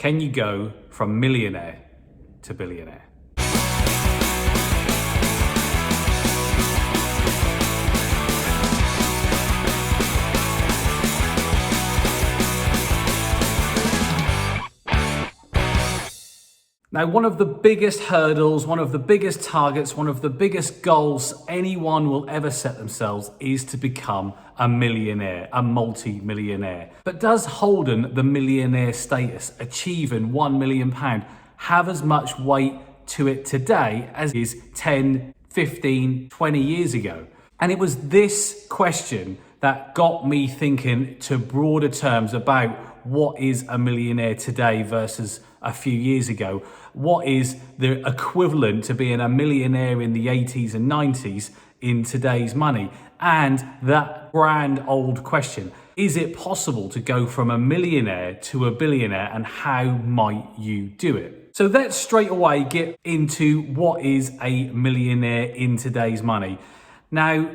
Can you go from millionaire to billionaire? Now, one of the biggest hurdles, one of the biggest targets, one of the biggest goals anyone will ever set themselves is to become a millionaire, a multi-millionaire. But does Holden the millionaire status, achieving £1 million, have as much weight to it today as is 10, 15, 20 years ago? And it was this question that got me thinking to broader terms about what is a millionaire today versus a few years ago. What is the equivalent to being a millionaire in the 80s and 90s in today's money? And that grand old question, is it possible to go from a millionaire to a billionaire, and how might you do it? So let's straight away get into what is a millionaire in today's money. Now,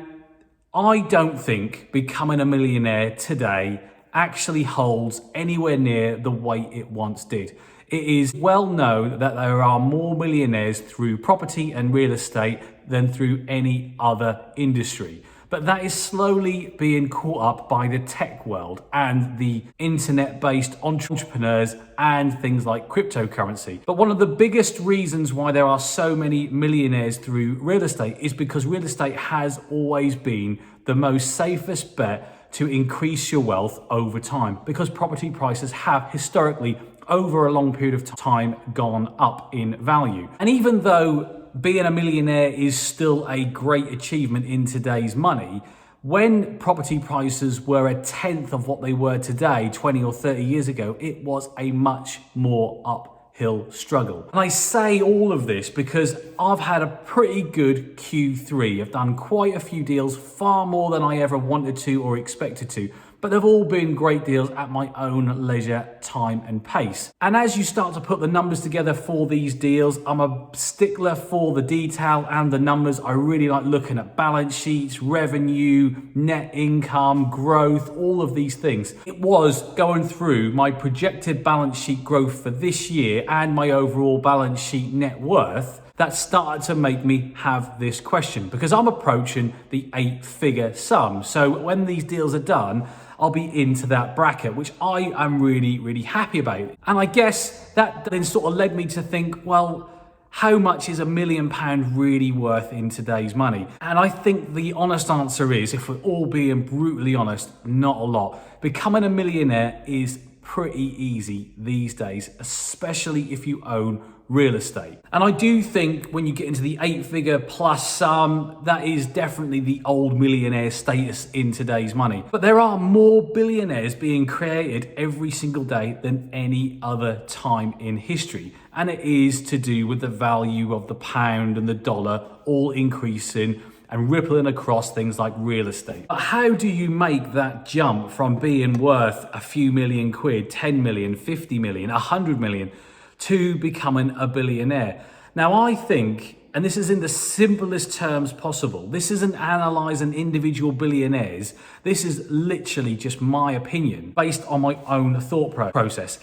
I don't think becoming a millionaire today actually holds anywhere near the weight it once did. It is well known that there are more millionaires through property and real estate than through any other industry. But that is slowly being caught up by the tech world and the internet-based entrepreneurs and things like cryptocurrency. But one of the biggest reasons why there are so many millionaires through real estate is because real estate has always been the most safest bet to increase your wealth over time, because property prices have historically over a long period of time gone up in value. And even though being a millionaire is still a great achievement in today's money, when property prices were a tenth of what they were today, 20 or 30 years ago, it was a much more uphill struggle. And I say all of this because I've had a pretty good Q3. I've done quite a few deals, far more than I ever wanted to or expected to. But they've all been great deals at my own leisure, time and pace. And as you start to put the numbers together for these deals, I'm a stickler for the detail and the numbers. I really like looking at balance sheets, revenue, net income, growth, all of these things. It was going through my projected balance sheet growth for this year and my overall balance sheet net worth that started to make me have this question, because I'm approaching the 8-figure sum. So when these deals are done, I'll be into that bracket, which I am really, really happy about. And I guess that then sort of led me to think, well, how much is £1 million really worth in today's money? And I think the honest answer is, if we're all being brutally honest, not a lot. Becoming a millionaire is pretty easy these days, especially if you own real estate. And I do think when you get into the 8-figure plus sum, that is definitely the old millionaire status in today's money. But there are more billionaires being created every single day than any other time in history. And it is to do with the value of the pound and the dollar all increasing and rippling across things like real estate. But how do you make that jump from being worth a few million quid, 10 million, 50 million, 100 million, to becoming a billionaire? Now, I think, and this is in the simplest terms possible, this isn't analysing individual billionaires, this is literally just my opinion based on my own thought process.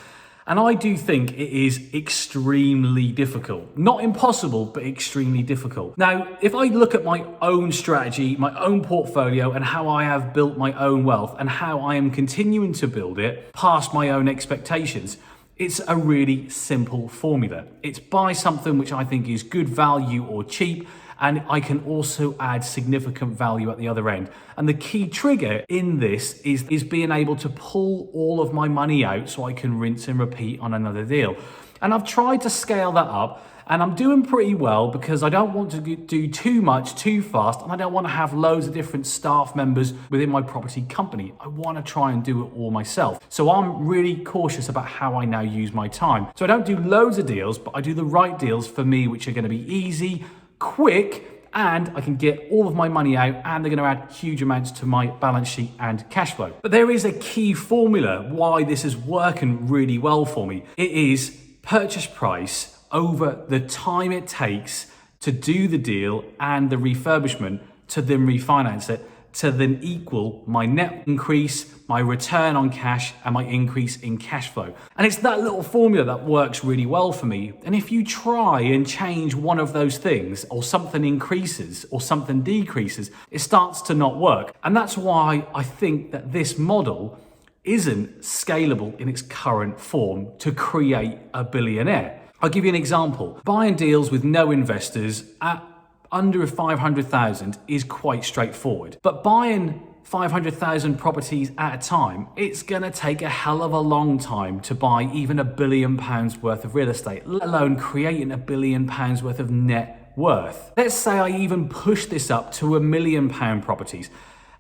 And I do think it is extremely difficult. Not impossible, but extremely difficult. Now, if I look at my own strategy, my own portfolio, and how I have built my own wealth and how I am continuing to build it past my own expectations, it's a really simple formula. It's buy something which I think is good value or cheap, and I can also add significant value at the other end. And the key trigger in this is being able to pull all of my money out so I can rinse and repeat on another deal. And I've tried to scale that up, and I'm doing pretty well because I don't want to do too much too fast, and I don't want to have loads of different staff members within my property company. I want to try and do it all myself. So I'm really cautious about how I now use my time. So I don't do loads of deals, but I do the right deals for me, which are going to be easy, quick, and I can get all of my money out, and they're going to add huge amounts to my balance sheet and cash flow. But there is a key formula why this is working really well for me. It is purchase price over the time it takes to do the deal and the refurbishment to then refinance it to then equal my net increase, my return on cash, and my increase in cash flow. And it's that little formula that works really well for me. And if you try and change one of those things, or something increases or something decreases, it starts to not work. And that's why I think that this model isn't scalable in its current form to create a billionaire. I'll give you an example. Buying deals with no investors at under 500,000 is quite straightforward. But buying 500,000 properties at a time, it's gonna take a hell of a long time to buy even £1 billion worth of real estate, let alone creating £1 billion worth of net worth. Let's say I even push this up to £1 million properties,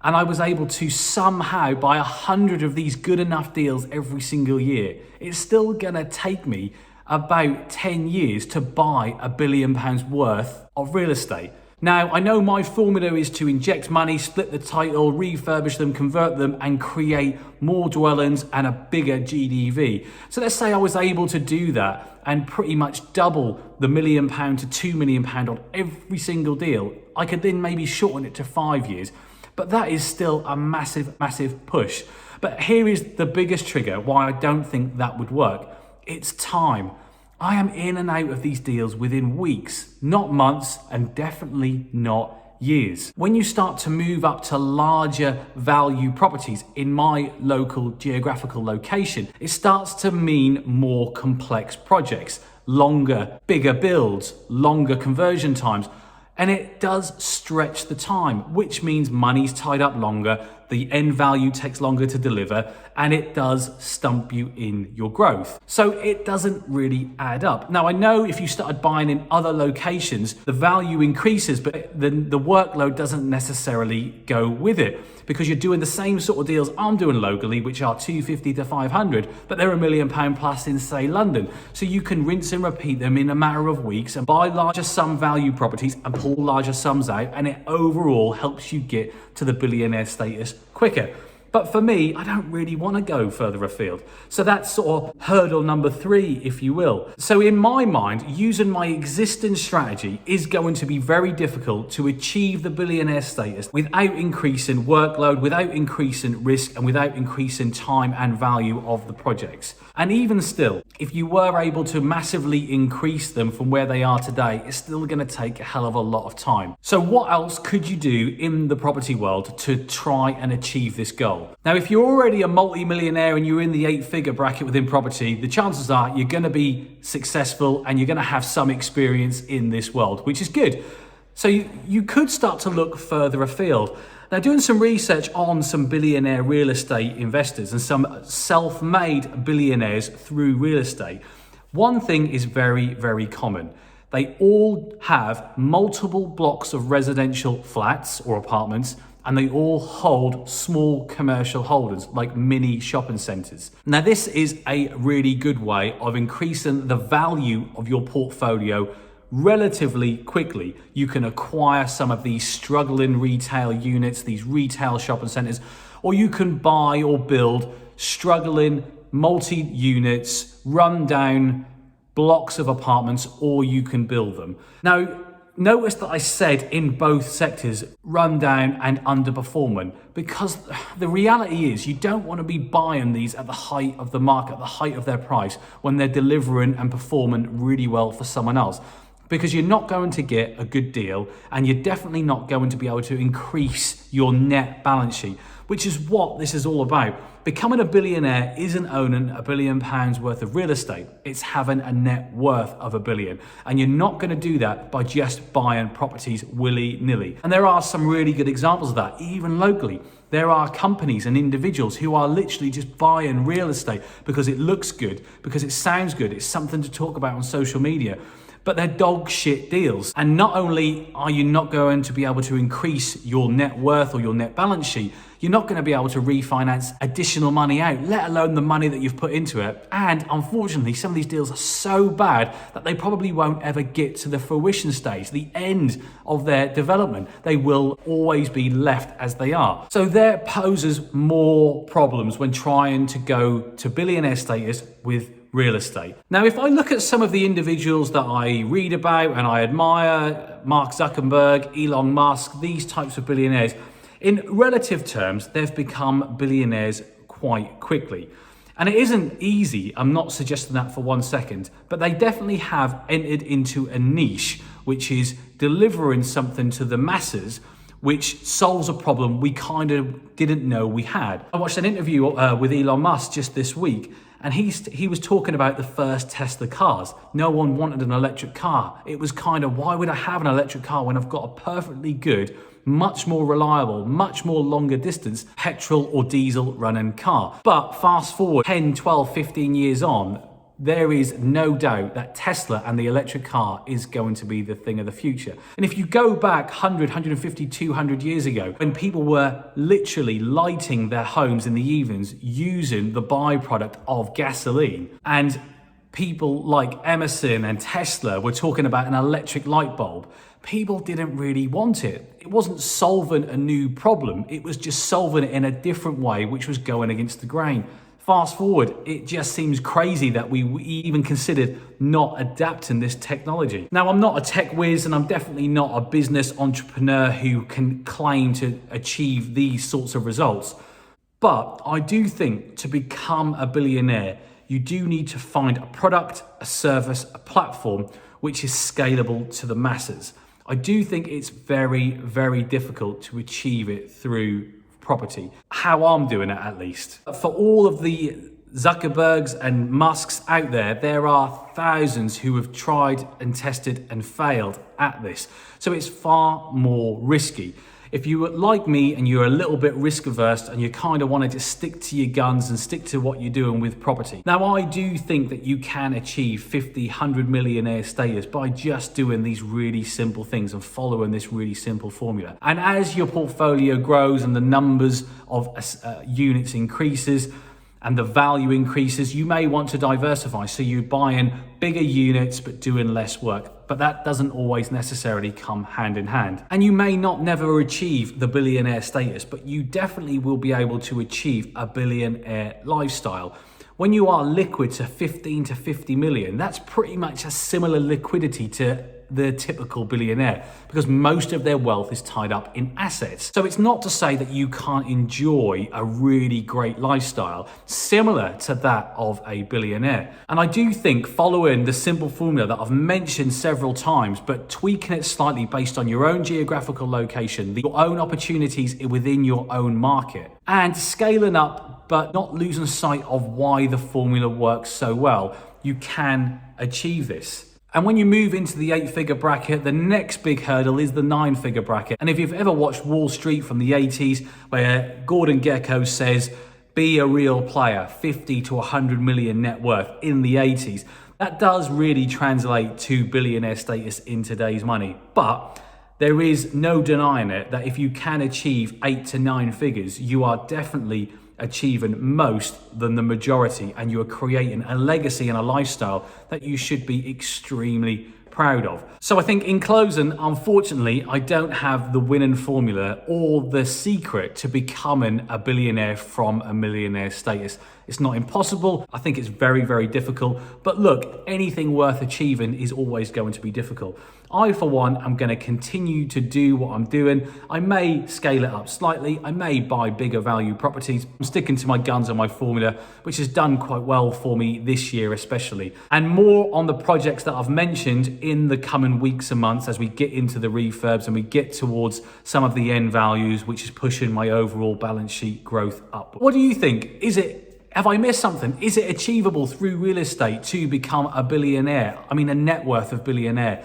and I was able to somehow buy 100 of these good enough deals every single year. It's still gonna take me about 10 years to buy £1 billion worth of real estate. Now, I know my formula is to inject money, split the title, refurbish them, convert them, and create more dwellings and a bigger GDV. So let's say I was able to do that and pretty much double the £1 million to £2 million on every single deal. I could then maybe shorten it to 5 years, but that is still a massive, massive push. But here is the biggest trigger why I don't think that would work. It's time. I am in and out of these deals within weeks, not months, and definitely not years. When you start to move up to larger value properties in my local geographical location, it starts to mean more complex projects, longer, bigger builds, longer conversion times. And it does stretch the time, which means money's tied up longer, the end value takes longer to deliver, and it does stump you in your growth. So it doesn't really add up. Now, I know if you started buying in other locations, the value increases, but then the workload doesn't necessarily go with it, because you're doing the same sort of deals I'm doing locally, which are 250 to 500, but they're £1 million plus in, say, London. So you can rinse and repeat them in a matter of weeks and buy larger sum value properties and pull larger sums out, and it overall helps you get to the billionaire status quicker. But for me, I don't really want to go further afield. So that's sort of hurdle number 3, if you will. So in my mind, using my existing strategy is going to be very difficult to achieve the billionaire status without increasing workload, without increasing risk, and without increasing time and value of the projects. And even still, if you were able to massively increase them from where they are today, it's still going to take a hell of a lot of time. So what else could you do in the property world to try and achieve this goal? Now, if you're already a multi-millionaire and you're in the 8-figure bracket within property, the chances are you're going to be successful and you're going to have some experience in this world, which is good. So you could start to look further afield. Now, doing some research on some billionaire real estate investors and some self-made billionaires through real estate, one thing is very, very common. They all have multiple blocks of residential flats or apartments, and they all hold small commercial holdings like mini shopping centres. Now, this is a really good way of increasing the value of your portfolio relatively quickly. You can acquire some of these struggling retail units, these retail shopping centres, or you can buy or build struggling multi-units, run-down blocks of apartments, or you can build them. Now, notice that I said in both sectors, run down and underperforming, because the reality is you don't want to be buying these at the height of the market, the height of their price, when they're delivering and performing really well for someone else. Because you're not going to get a good deal, and you're definitely not going to be able to increase your net balance sheet, which is what this is all about. Becoming a billionaire isn't owning £1 billion worth of real estate. It's having a net worth of £1 billion. And you're not going to do that by just buying properties willy-nilly. And there are some really good examples of that, even locally. There are companies and individuals who are literally just buying real estate because it looks good, because it sounds good, it's something to talk about on social media. But they're dog shit deals. And not only are you not going to be able to increase your net worth or your net balance sheet, you're not going to be able to refinance additional money out, let alone the money that you've put into it. And unfortunately, some of these deals are so bad that they probably won't ever get to the fruition stage, the end of their development. They will always be left as they are. So that poses more problems when trying to go to billionaire status with real estate. Now, if I look at some of the individuals that I read about and I admire, Mark Zuckerberg, Elon Musk, these types of billionaires, In relative terms, they've become billionaires quite quickly. And it isn't easy, I'm not suggesting that for 1 second, but they definitely have entered into a niche, which is delivering something to the masses which solves a problem we kind of didn't know we had. I watched an interview with Elon Musk just this week, and he was talking about the first Tesla cars. No one wanted an electric car. It was kind of, why would I have an electric car when I've got a perfectly good, much more reliable, much more longer distance petrol or diesel running car? But fast forward 10, 12, 15 years on, there is no doubt that Tesla and the electric car is going to be the thing of the future. And if you go back 100, 150, 200 years ago, when people were literally lighting their homes in the evenings using the byproduct of gasoline, and people like Emerson and Tesla were talking about an electric light bulb, people didn't really want it. It wasn't solving a new problem, it was just solving it in a different way, which was going against the grain. Fast forward, it just seems crazy that we even considered not adapting this technology. Now, I'm not a tech whiz, and I'm definitely not a business entrepreneur who can claim to achieve these sorts of results. But I do think to become a billionaire, you do need to find a product, a service, a platform which is scalable to the masses. I do think it's very, very difficult to achieve it through property. How I'm doing it, at least. For all of the Zuckerbergs and Musks out there, there are thousands who have tried and tested and failed at this. So it's far more risky. If you are like me and you're a little bit risk averse and you kind of want to just stick to your guns and stick to what you're doing with property. Now, I do think that you can achieve 50, 100 millionaire status by just doing these really simple things and following this really simple formula. And as your portfolio grows and the numbers of units increases and the value increases, you may want to diversify. So you're buying bigger units but doing less work. But that doesn't always necessarily come hand in hand. And you may not never achieve the billionaire status, but you definitely will be able to achieve a billionaire lifestyle. When you are liquid to 15 to 50 million, that's pretty much a similar liquidity to the typical billionaire, because most of their wealth is tied up in assets. So it's not to say that you can't enjoy a really great lifestyle similar to that of a billionaire. And I do think following the simple formula that I've mentioned several times, but tweaking it slightly based on your own geographical location, your own opportunities within your own market, and scaling up but not losing sight of why the formula works so well, you can achieve this. And when you move into the 8-figure bracket, the next big hurdle is the 9-figure bracket. And if you've ever watched Wall Street from the 80s, where Gordon Gekko says, be a real player, 50 to 100 million net worth in the 80s, that does really translate to billionaire status in today's money. But there is no denying it that if you can achieve 8 to 9 figures, you are definitely achieving most than the majority, and you are creating a legacy and a lifestyle that you should be extremely proud of. So I think in closing, unfortunately, I don't have the winning formula or the secret to becoming a billionaire from a millionaire status. It's not impossible. I think it's very, very difficult. But look, anything worth achieving is always going to be difficult. I, for one, am going to continue to do what I'm doing. I may scale it up slightly. I may buy bigger value properties. I'm sticking to my guns and my formula, which has done quite well for me this year especially. And more on the projects that I've mentioned in the coming weeks and months as we get into the refurbs and we get towards some of the end values, which is pushing my overall balance sheet growth up. What do you think? Have I missed something? Is it achievable through real estate to become a billionaire? I mean, a net worth of billionaire.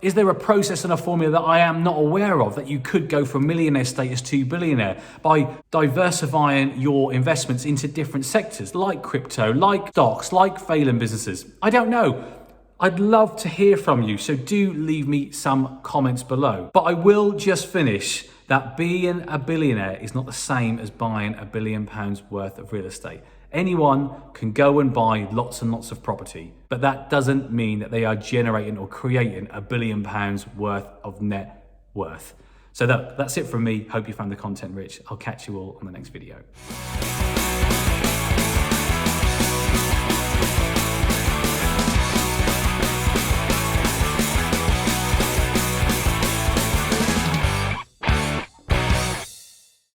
Is there a process and a formula that I am not aware of that you could go from millionaire status to billionaire by diversifying your investments into different sectors like crypto, like stocks, like failing businesses? I don't know. I'd love to hear from you, so do leave me some comments below. But I will just finish that being a billionaire is not the same as buying £1 billion worth of real estate. Anyone can go and buy lots and lots of property, but that doesn't mean that they are generating or creating £1 billion worth of net worth. So that's it from me. Hope you found the content rich. I'll catch you all on the next video.